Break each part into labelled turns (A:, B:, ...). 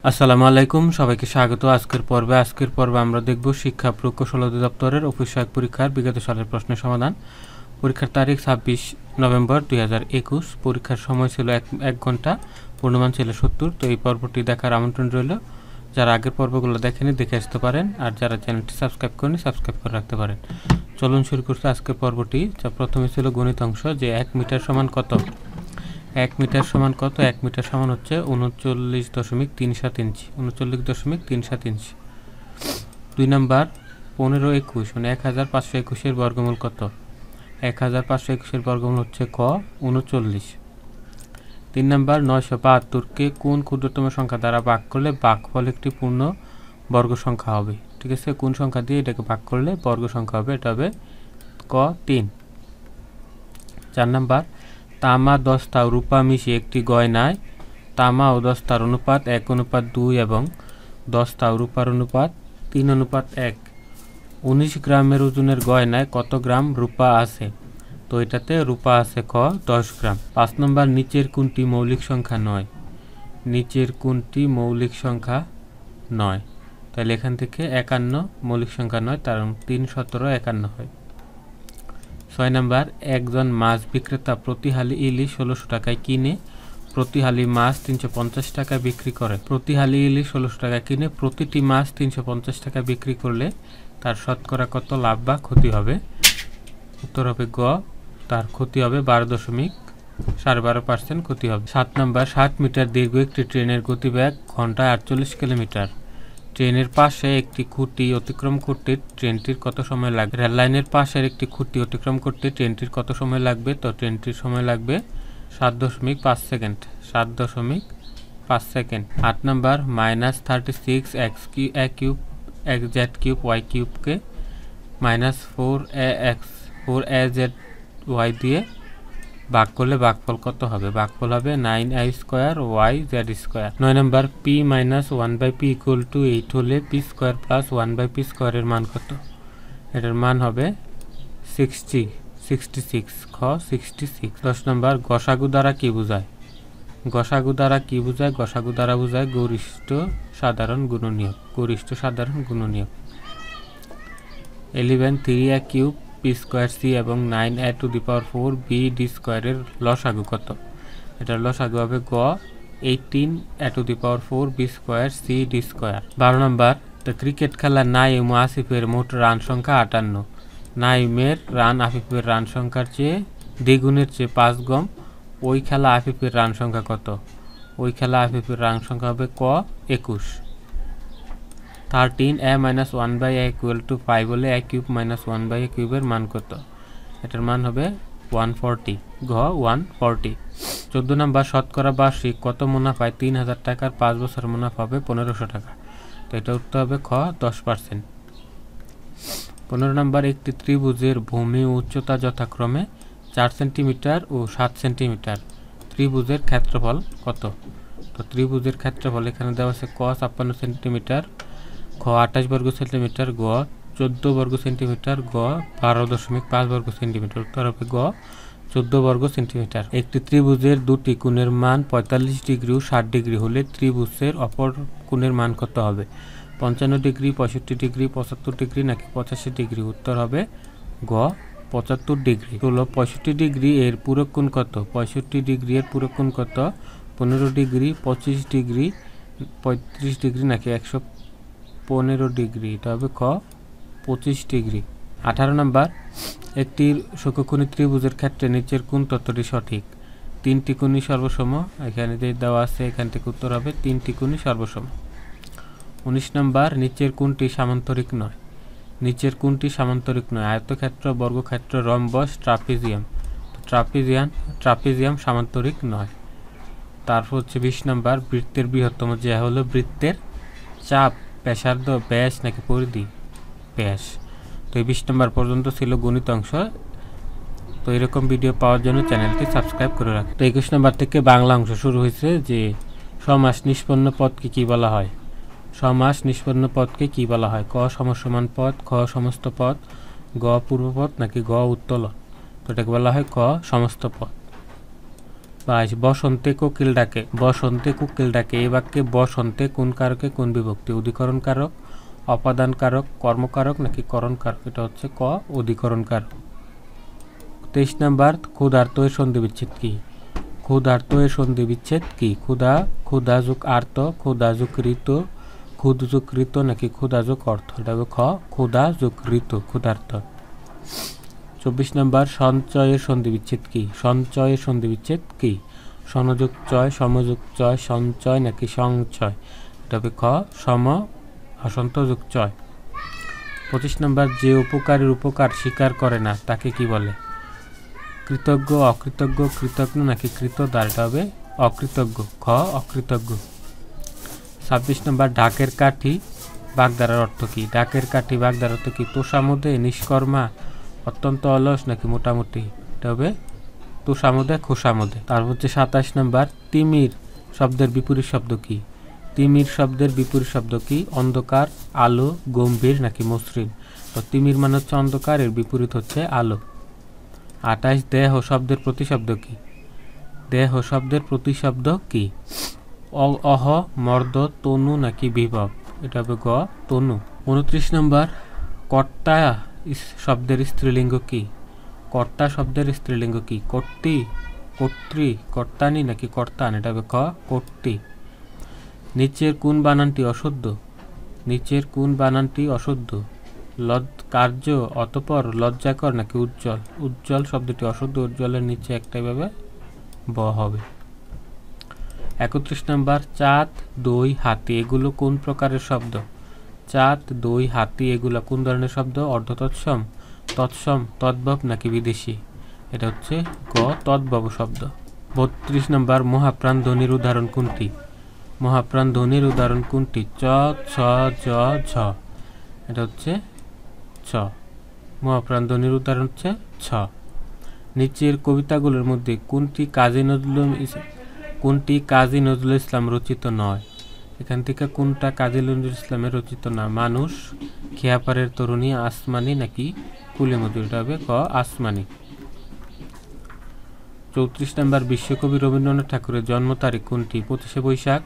A: আসসালামু আলাইকুম, সবাইকে স্বাগত। আজকের পর্বে আমরা দেখব শিক্ষা প্রকৌশল অধিদপ্তরের অফিস সহায়ক পরীক্ষার বিগত সালের প্রশ্নের সমাধান। পরীক্ষার তারিখ 26 নভেম্বর 2021। পরীক্ষার সময় ছিল 1 ঘন্টা, পূর্ণমান ছিল 70। তো এই পর্বটি দেখার আমন্ত্রণ রইল। যারা আগের পর্বগুলো দেখেনি দেখে আসতে পারেন, আর যারা চ্যানেলটি সাবস্ক্রাইব করেনি সাবস্ক্রাইব করে রাখতে পারেন। চলুন শুরু করছি আজকের পর্বটি। যা প্রথমে ছিল গণিত অংশ, যে 1 মিটার সমান কত। 1 মিটার সমান কত? 1 মিটার সমান হচ্ছে 39.37 ইঞ্চি। 39.37 ইঞ্চি। 2 নাম্বার 1521 মানে 1521 এর বর্গমূল কত? 1521 এর বর্গমূল হচ্ছে ক 39। 3 নাম্বার 972 কে কোন ক্ষুদ্রতম সংখ্যা দ্বারা ভাগ করলে ভাগফল একটি পূর্ণ বর্গ সংখ্যা হবে? ঠিক আছে, কোন সংখ্যা দিয়ে এটাকে ভাগ করলে বর্গ সংখ্যা হবে? এটা হবে ক 3। 4 নাম্বার তামা দস্তা ও রূপা মিশিয়ে একটি গয়নায় তামা ও দস্তার অনুপাত 1:2 এবং দস্তা ও রূপার অনুপাত 3:1। 19 গ্রামের ওজনের গয়নায় কত গ্রাম রূপা আছে? তো এটাতে রূপা আছে ক 10 গ্রাম। 5 নম্বর নিচের কোনটি মৌলিক সংখ্যা নয়? নিচের কোনটি মৌলিক সংখ্যা নয়? তাহলে এখান থেকে 51 মৌলিক সংখ্যা নয়, কারণ 3 17 51 হয়। 6 নাম্বার একজন মাছ বিক্রেতা প্রতি হালি ইলিশ 1600 টাকায় কিনে প্রতি হালি মাছ 350 টাকা বিক্রি করে। প্রতি হালি ইলিশ 1600 টাকা কিনে প্রতিটি মাছ 350 টাকা বিক্রি করলে তার শতকরা কত লাভ বা ক্ষতি হবে? উত্তর হবে গ, তার ক্ষতি হবে 12.12% ক্ষতি হবে। 7 নাম্বার 60 মিটার দীর্ঘ একটি ট্রেনের গতিবেগ ঘন্টায় 48 কিলোমিটার। ট্রেনের পাশে একটি খুঁটি অতিক্রম করতে ট্রেনটির কত সময় লাগবে? রেল লাইনের পাশের একটি খুঁটি অতিক্রম করতে ট্রেনটির কত সময় লাগবে? তো ট্রেনটির সময় লাগবে 7.5 second. 7.5 second. 8 number -36 x cube z cube y কিউবকে -4az y দিয়ে ভাগ করলে ভাগফল কত হবে? ভাগফল হবে 9i square y z square. 9 number p - 1/p = 8 হলে p স্কয়ার প্লাস 1/p স্কয়ারের মান কত? এটার মান হবে 66 খ 66। 10 নাম্বার গসাগু দ্বারা কি বোঝায়? গসাগু দ্বারা কি বোঝায়? গসাগু দ্বারা বোঝায় গরিষ্ঠ সাধারণ গুণনীয়ক। গরিষ্ঠ সাধারণ গুণনীয়ক। 11 3a cube p square c এবং 9a⁴ b d স্কয়ারের লসাগু কত? এটার লসাগু হবে গ 18a⁴ b square c d square. 12 নম্বর ক্রিকেট খেলা নাইম ও আসিফের মোট রান সংখ্যা 58। নাইমের রান আফিফের রান সংখ্যার চেয়ে দ্বিগুণের চেয়ে 5 কম। ওই খেলা আফিফের রান সংখ্যা কত? ওই খেলা আফিফের রান সংখ্যা হবে ক 21। 13 a - 1/a = 5 হলে a কিউব - 1/a কিউবের মান কত? এটার মান হবে 140 ঘ 140। 14 নাম্বার শতকরা বার্ষিক কত মুনাফায় 3000 টাকার 5 বছর মুনাফা হবে 1500 টাকা। তো এটা উত্তর হবে খ 10%। 15 নাম্বার একটি ত্রিভুজের ভূমি উচ্চতা যথাক্রমে 4 সেন্টিমিটার ও 7 সেন্টিমিটার। ত্রিভুজের ক্ষেত্রফল কত? তো ত্রিভুজের ক্ষেত্রফল এখানে দেওয়া আছে ক 56 সেন্টিমিটার, খ 28 বর্গ সেন্টিমিটার, গ 14 বর্গ সেন্টিমিটার, গ 12.5 বর্গ সেন্টিমিটার। উত্তর হবে গ 14 বর্গ সেন্টিমিটার। একটি ত্রিভুজের দুটি কোণের মান 45 ডিগ্রি ও 60 ডিগ্রি হলে ত্রিভুজের অপর কোণের মান কত হবে? 55 ডিগ্রি, 65 ডিগ্রি, 75 ডিগ্রি নাকি 85 ডিগ্রি? উত্তর হবে গ 75 ডিগ্রি। 65 ডিগ্রি এর পূরক কোণ কত? 65 ডিগ্রি এর পূরক কোণ কত? 15 ডিগ্রি, 25 ডিগ্রি, 35 ডিগ্রি নাকি 115 ডিগ্রি? এটা হবে খ 25 ডিগ্রি। 18 নাম্বার একটি ষড়কোণী ত্রিভুজের ক্ষেত্রে নিচের কোন তত্ত্বটি সঠিক? 3টি কোণই সর্বসম। এখানে যে দেওয়া আছে এখান থেকে উত্তর হবে 3টি কোণই সর্বসম। 19 নাম্বার নিচের কোনটি সামান্তরিক নয়? নিচের কোনটি সামান্তরিক নয়? আয়তক্ষেত্র, বর্গক্ষেত্র, রম্বস, ট্রাপিজিয়াম। ট্রাপিজিয়াম সামান্তরিক নয়। তারপর হচ্ছে 20 নাম্বার বৃত্তের বৃহত্তম জ্যা হলো বৃত্তের চাপ, ব্যাসার্ধ, ব্যাস নাকি পরিধি? ব্যাস। তো এই 20 নাম্বার পর্যন্ত ছিল গণিত অংশ। তো এরকম ভিডিও পাওয়ার জন্য চ্যানেলটি সাবস্ক্রাইব করে রাখুন। তো 21 নাম্বার থেকে বাংলা অংশ শুরু হয়েছে, যে সমাস নিষ্পন্ন পদকে কি বলা হয়? সমাস নিষ্পন্ন পদকে কি বলা হয়? ক সমসমান পদ, খ সমস্ত পদ, গ পূর্বপদ নাকি গ উত্তোলন? তো এটাকে বলা হয় ক সমস্ত পদ। 22 বসন্তে কোকিল ডাকে। বসন্তে কোকিল ডাকে এই বাক্যে বসন্তে কোন কারকে কোন বিভক্তি? অধিকরণ কারক, অপাদান কারক, কর্মকারক নাকি করণ কারক? এটা হচ্ছে ক অধিকরণ কারক। 23 নাম্বার ক্ষুধার্ত এর সন্ধি বিচ্ছেদ কি? ক্ষুধার্ত এর সন্ধি বিচ্ছেদ কি? ক্ষুধা, ক্ষুধা যোগ আর্ত, ক্ষুধা যোগ ঋত, ক্ষুধ যোগ ঋত নাকি ক্ষুধা যোগ অর্থ? এটা হবে খ ক্ষুধা যোগ ঋত, ক্ষুধার্ত। 24 নাম্বার সঞ্চয়ের সন্ধি বিচ্ছেদ কি? সঞ্চয়ের সন্ধি বিচ্ছেদ কি? সমযোগ চয়, সমযোগ চয়, সঞ্চয় নাকি সংচয়? এটা হবে খ সম হসন্ত যোগ চয়। 25 নাম্বার যে উপকারীর উপকার স্বীকার করে না তাকে কি বলে? কৃতজ্ঞ, অকৃতজ্ঞ, কৃতজ্ঞ নাকি কৃতদার? এটা হবে অকৃতজ্ঞ, খ অকৃতজ্ঞ। 26 নম্বর ঢাকের কাঠি বাগধারার অর্থ কি? ঢাকের কাঠি বাগধারার অর্থ কি? তোষামোদে, নিষ্কর্মা, অত্যন্ত অলস নাকি মোটামুটি? এটা হবে তোষামোদে, খোসামোদে। তারপর হচ্ছে 27 নম্বর তিমির শব্দের বিপরীত শব্দ কি? তিমির শব্দের বিপরীত শব্দ কি? অন্ধকার, আলো, গম্ভীর নাকি মসৃণ? তো তিমির মানে হচ্ছে অন্ধকার, এর বিপরীত হচ্ছে আলো। 28 দেহ শব্দের প্রতিশব্দ কি? দেহ শব্দের প্রতিশব্দ কি? অহ, মর্দ, তনু নাকি বিভব? এটা হবে গ তনু। 29 নম্বর কর্তা শব্দের স্ত্রীলিঙ্গ কি? কর্তা শব্দের স্ত্রীলিঙ্গ কি? কর্তৃ, কর্ত্রী, কর্তানি নাকি কর্তান? এটা হবে খ কর্তৃ। নিচের কোন বানানটি অশুদ্ধ? নিচের কোন বানানটি অশুদ্ধ? কার্য, অতঃপর, লজ্জাকর নাকি উজ্জ্বল? উজ্জ্বল শব্দটি অশুদ্ধ, উজ্জ্বলের নিচে একটাই ভাবে ব হবে। 31 নম্বর চাঁদ, দই, হাতি এগুলো কোন প্রকারের শব্দ? চাঁদ, দই, হাতি এগুলো কোন ধরনের শব্দ? অর্ধ তৎসম, তৎসম, তদ্ভব নাকি বিদেশি? এটা হচ্ছে গ তদ্ভব শব্দ। 32 নম্বর মহাপ্রাণ ধ্বনির উদাহরণ কোনটি? মহাপ্রাণ ধ্বনির উদাহরণ কোনটি? চ, ছ, জ, ঝ। এটা হচ্ছে ছ। মহাপ্রাণ ধ্বনির উদাহরণ হচ্ছে ছ। নিচের কবিতাগুলোর মধ্যে কোনটি কাজী নজরুল ইসলাম রচিত নয়? এখান থেকে কোনটা কাজী নজরুল ইসলামের রচিত না? মানুষ, খেয়াপাড়ের তরুণী, আসমানি নাকি কুলিমধু? এটা হবে ক আসমানি। 34 নম্বর বিশ্বকবি রবীন্দ্রনাথ ঠাকুরের জন্ম তারিখ কোনটি? 25শে বৈশাখ,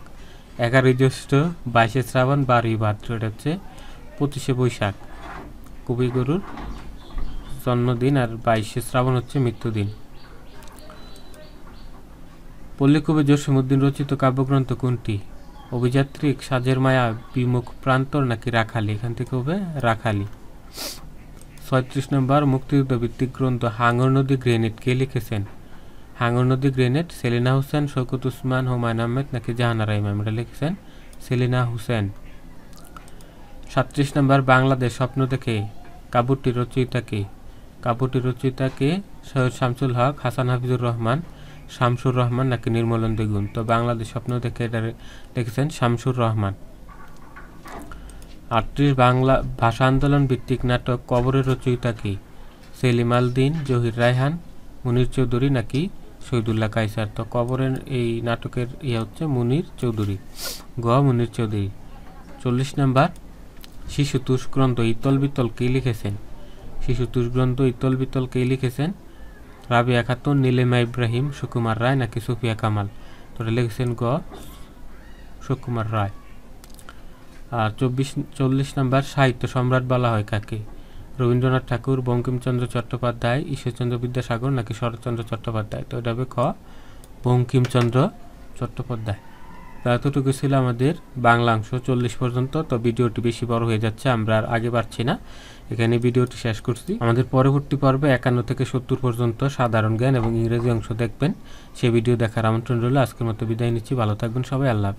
A: 11ই জ্যৈষ্ঠ, 22শে শ্রাবণ, 12ই ভাদ্র। এটা হচ্ছে 25শে বৈশাখ কবিগুরুর জন্মদিন, আর 22শে শ্রাবণ হচ্ছে মৃত্যুদিন। পল্লীকবি জসীমউদ্দীন রচিত কাব্যগ্রন্থ কোনটি? অভিযাত্রিক, সাজের মায়া, বিমুখ প্রান্তর নাকি রাখালি? এখান থেকে হবে রাখালি। 36 নম্বর মুক্তিযুদ্ধ ভিত্তিক গ্রন্থ হাঙর নদী গ্রেনেড কে লিখেছেন? হাঙর নদী গ্রেনেড সেলিনা হোসেন, শওকত উসমান, হুমায়ুন আহমেদ নাকি জাহানারা ইমাম? এটা লিখেছেন সেলিনা হোসেন। 37 নম্বর বাংলাদেশ স্বপ্ন দেখে কাব্যটির রচয়িতা কে? কাব্যটির রচয়িতা কে? সৈয়দ শামসুল হক, হাসান হাফিজুর রহমান, শামসুর রহমান নাকি নির্মলেন্দু দ্বিগুণ? তো বাংলাদেশ স্বপ্ন দেখে এটা লিখেছেন শামসুর রহমান। 38 বাংলা ভাষা আন্দোলন ভিত্তিক নাটক কবরের রচয়িতা কি? সেলিম আল দীন, জহির রায়হান, মুনির চৌধুরী নাকি শহীদুল্লাহ কায়সার? তো কবরের এই নাটকের হচ্ছে মুনির চৌধুরী, গ মুনির চৌধুরী। 40 নম্বর শিশুতোষ গ্রন্থ ইতল বিতল কে লিখেছেন? শিশুতোষ গ্রন্থ ইতল বিতল কে লিখেছেন? রাবিয়া খাতুন, নীলিমা ইব্রাহিম, সুকুমার রায় নাকি সুফিয়া কামাল? তো লিখেছেন গ সুকুমার রায়। আর 40 নম্বর সাহিত্য সম্রাট বলা হয় কাকে? রবীন্দ্রনাথ ঠাকুর, বঙ্কিমচন্দ্র চট্টোপাধ্যায়, ঈশ্বরচন্দ্র বিদ্যাসাগর নাকি শরৎচন্দ্র চট্টোপাধ্যায়? তো এটা হবে খ বঙ্কিমচন্দ্র চট্টোপাধ্যায়। তো এতটুকু ছিল আমাদের বাংলা অংশ 40 পর্যন্ত। তো ভিডিওটি বেশি বড় হয়ে যাচ্ছে, আমরা আর আগে পারছি না, এখানে ভিডিওটি শেষ করছি। আমাদের পরবর্তী পর্বে 51 থেকে 70 পর্যন্ত সাধারণ জ্ঞান এবং ইংরেজি অংশ দেখবেন। সেই ভিডিও দেখার আমন্ত্রণ রইল। আজকের মতো বিদায় নিচ্ছি, ভালো থাকবেন সবাই, আল্লাহ হাফেজ।